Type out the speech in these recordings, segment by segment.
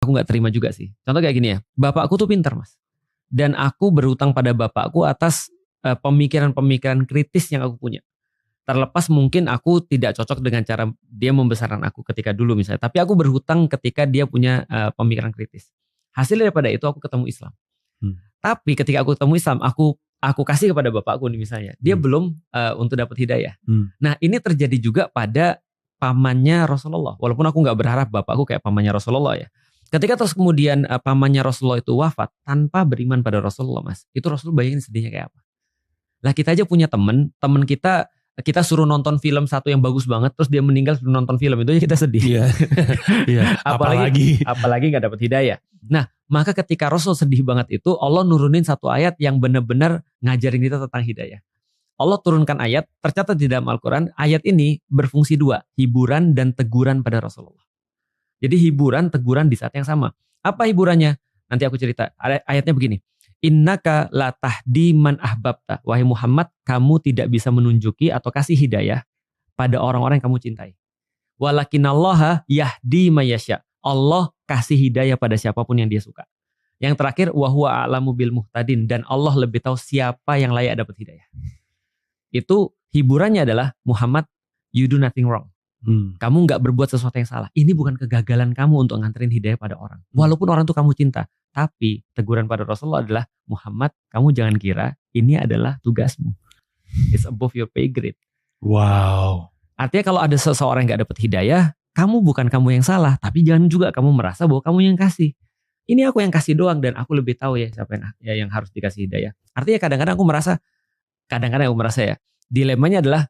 aku gak terima juga sih. Contoh kayak gini ya, bapakku tuh pintar Mas. Dan aku berhutang pada bapakku atas pemikiran-pemikiran kritis yang aku punya. Terlepas mungkin aku tidak cocok dengan cara dia membesarkan aku ketika dulu misalnya. Tapi aku berhutang ketika dia punya pemikiran kritis. Hasil daripada itu aku ketemu Islam. Tapi ketika aku ketemu Islam, aku kasih kepada bapakku nih misalnya. Dia belum untuk dapat hidayah. Nah ini terjadi juga pada pamannya Rasulullah. Walaupun aku gak berharap bapakku kayak pamannya Rasulullah ya. Ketika terus kemudian pamannya Rasulullah itu wafat tanpa beriman pada Rasulullah Mas. Itu Rasulullah bayangin sedihnya kayak apa. Lah kita aja punya temen kita suruh nonton film satu yang bagus banget, terus dia meninggal sebelum nonton film, itu aja kita sedih. Iya. Iya. apalagi gak dapat hidayah. Nah maka ketika Rasul sedih banget itu, Allah nurunin satu ayat yang benar-benar ngajarin kita tentang hidayah. Allah turunkan ayat, tercatat di dalam Al-Quran, ayat ini berfungsi dua, hiburan dan teguran pada Rasulullah. Jadi hiburan, teguran di saat yang sama. Apa hiburannya? Nanti aku cerita. Ayatnya begini. Innaka la tahdi man ahbabta. Wahai Muhammad, kamu tidak bisa menunjuki atau kasih hidayah pada orang-orang yang kamu cintai. Walakinallaha yahdi mayasya. Allah kasih hidayah pada siapapun yang dia suka. Yang terakhir, wahuwa a'lamu bil muhtadin. Dan Allah lebih tahu siapa yang layak dapat hidayah. Itu hiburannya adalah Muhammad, you do nothing wrong. Kamu gak berbuat sesuatu yang salah. Ini bukan kegagalan kamu untuk nganterin hidayah pada orang. Walaupun orang itu kamu cinta. Tapi teguran pada Rasulullah adalah, Muhammad, kamu jangan kira ini adalah tugasmu. It's above your pay grade. Wow. Artinya kalau ada seseorang yang gak dapat hidayah, bukan kamu yang salah. Tapi jangan juga kamu merasa bahwa kamu yang kasih. Ini aku yang kasih doang dan aku lebih tahu ya siapa yang harus dikasih hidayah. Artinya kadang-kadang aku merasa ya, dilemanya adalah,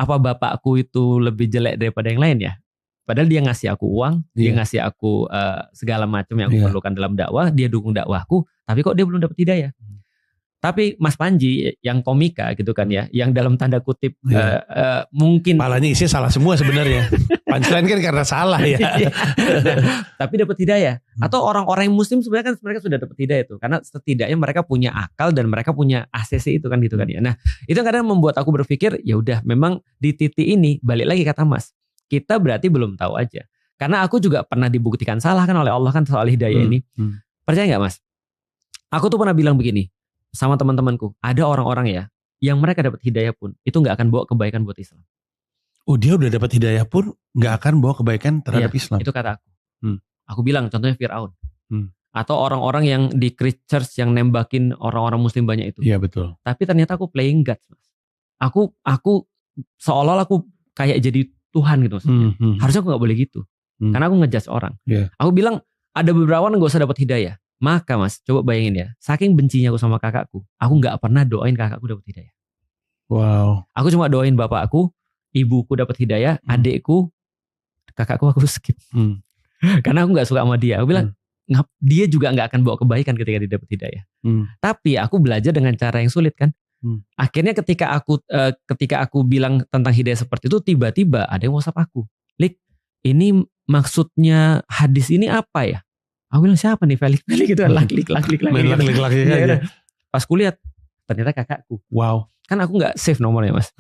apa bapakku itu lebih jelek daripada yang lain ya? Padahal dia ngasih aku uang, dia ngasih aku segala macam yang aku perlukan dalam dakwah, dia dukung dakwahku, tapi kok dia belum dapat hidayah? Tapi Mas Panji yang komika gitu kan ya, yang dalam tanda kutip mungkin palanya isinya salah semua sebenarnya. Punchline kan karena salah ya. Tapi dapat hidayah. Atau orang-orang yang muslim sebenarnya kan mereka sudah dapat hidayah itu, karena setidaknya mereka punya akal dan mereka punya ACC itu kan gitu kan ya. Nah itu kadang membuat aku berpikir, ya udah memang di titik ini balik lagi kata Mas, kita berarti belum tahu aja. Karena aku juga pernah dibuktikan salah kan oleh Allah kan soal hidayah ini. Percaya nggak Mas? Aku tuh pernah bilang begini sama teman-temanku, ada orang-orang ya yang mereka dapat hidayah pun itu nggak akan bawa kebaikan buat Islam. Oh dia udah dapat hidayah pun nggak akan bawa kebaikan terhadap Islam. Itu kata aku. Aku bilang contohnya Fir'aun. Atau orang-orang yang di Christchurch yang nembakin orang-orang Muslim banyak itu. Iya betul. Tapi ternyata aku playing God, Mas. Aku seolah-olah aku kayak jadi Tuhan gitu maksudnya. Harusnya aku nggak boleh gitu. Karena aku ngejudge orang. Aku bilang ada beberapa orang nggak usah dapat hidayah. Maka Mas, coba bayangin ya, saking bencinya aku sama kakakku, aku gak pernah doain kakakku dapat hidayah. Wow. Aku cuma doain bapakku, ibuku dapat hidayah, adikku, kakakku aku skip. Karena aku gak suka sama dia. Aku bilang, dia juga gak akan bawa kebaikan ketika dia dapat hidayah. Tapi aku belajar dengan cara yang sulit kan. Akhirnya ketika aku bilang tentang hidayah seperti itu, tiba-tiba ada yang WhatsApp aku. Lik, ini maksudnya hadis ini apa ya? Aku bilang siapa nih Felix gitu kan laklik main laklik aja. Pas kulihat ternyata kakakku. Wow. Kan aku nggak save nomornya Mas.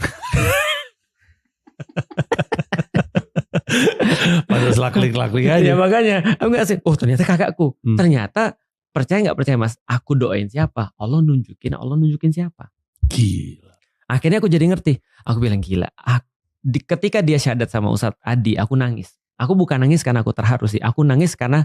Pas laklik aja. Ya makanya aku nggak save. Oh ternyata kakakku. Ternyata percaya nggak percaya Mas, aku doain siapa, Allah nunjukin siapa. Gila. Akhirnya aku jadi ngerti. Aku bilang gila. Ketika dia syahadat sama Ustadz Adi, aku nangis. Aku bukan nangis karena aku terharu sih. Aku nangis karena